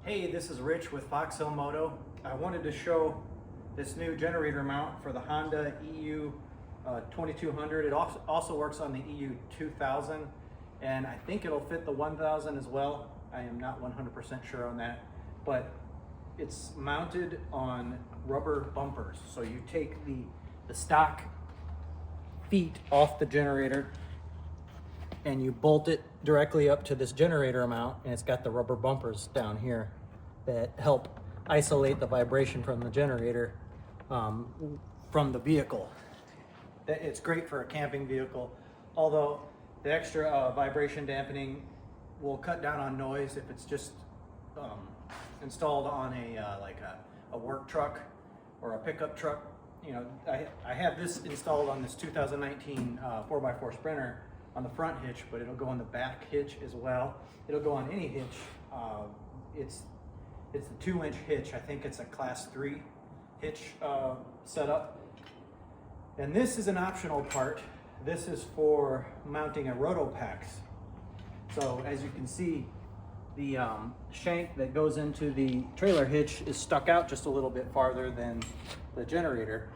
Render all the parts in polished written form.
Hey, this is Rich with Foxhill Moto. I wanted to show this new generator mount for the Honda EU2200. It also works on the EU2000, and I think it'll fit the 1000 as well. I am not 100% sure on that, but it's mounted on rubber bumpers. So you take the stock feet off the generator and you bolt it directly up to this generator mount, and it's got the rubber bumpers down here that help isolate the vibration from the generator from the vehicle. It's great for a camping vehicle, although the extra vibration dampening will cut down on noise if it's just installed on a work truck or a pickup truck. You know, I have this installed on this 2019 4x4 Sprinter on the front hitch, but it'll go on the back hitch as well. It'll go on any hitch. It's the 2-inch hitch. I think it's a class 3 hitch setup. And this is an optional part. This is for mounting a rotopax. So as you can see, the shank that goes into the trailer hitch is stuck out just a little bit farther than the generator.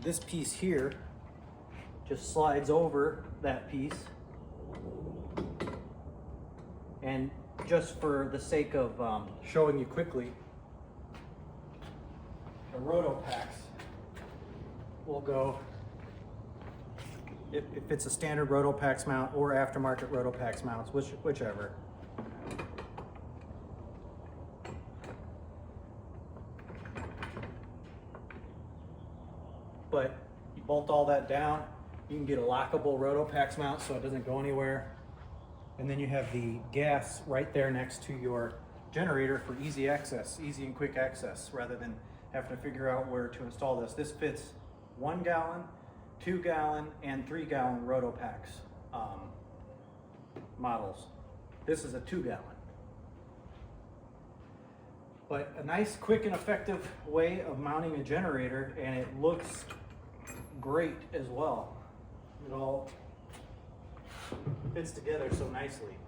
This piece here just slides over that piece, and just for the sake of showing you quickly, the rotopax will go, if it's a standard rotopax mount or aftermarket rotopax mounts, whichever. But you bolt all that down, you can get a lockable rotopax mount so it doesn't go anywhere. And then you have the gas right there next to your generator for easy access, easy and quick access, rather than having to figure out where to install this. This fits 1 gallon, 2 gallon, and 3 gallon rotopax models. This is a 2 gallon. But a nice, quick, and effective way of mounting a generator, and it looks great as well. It all fits together so nicely.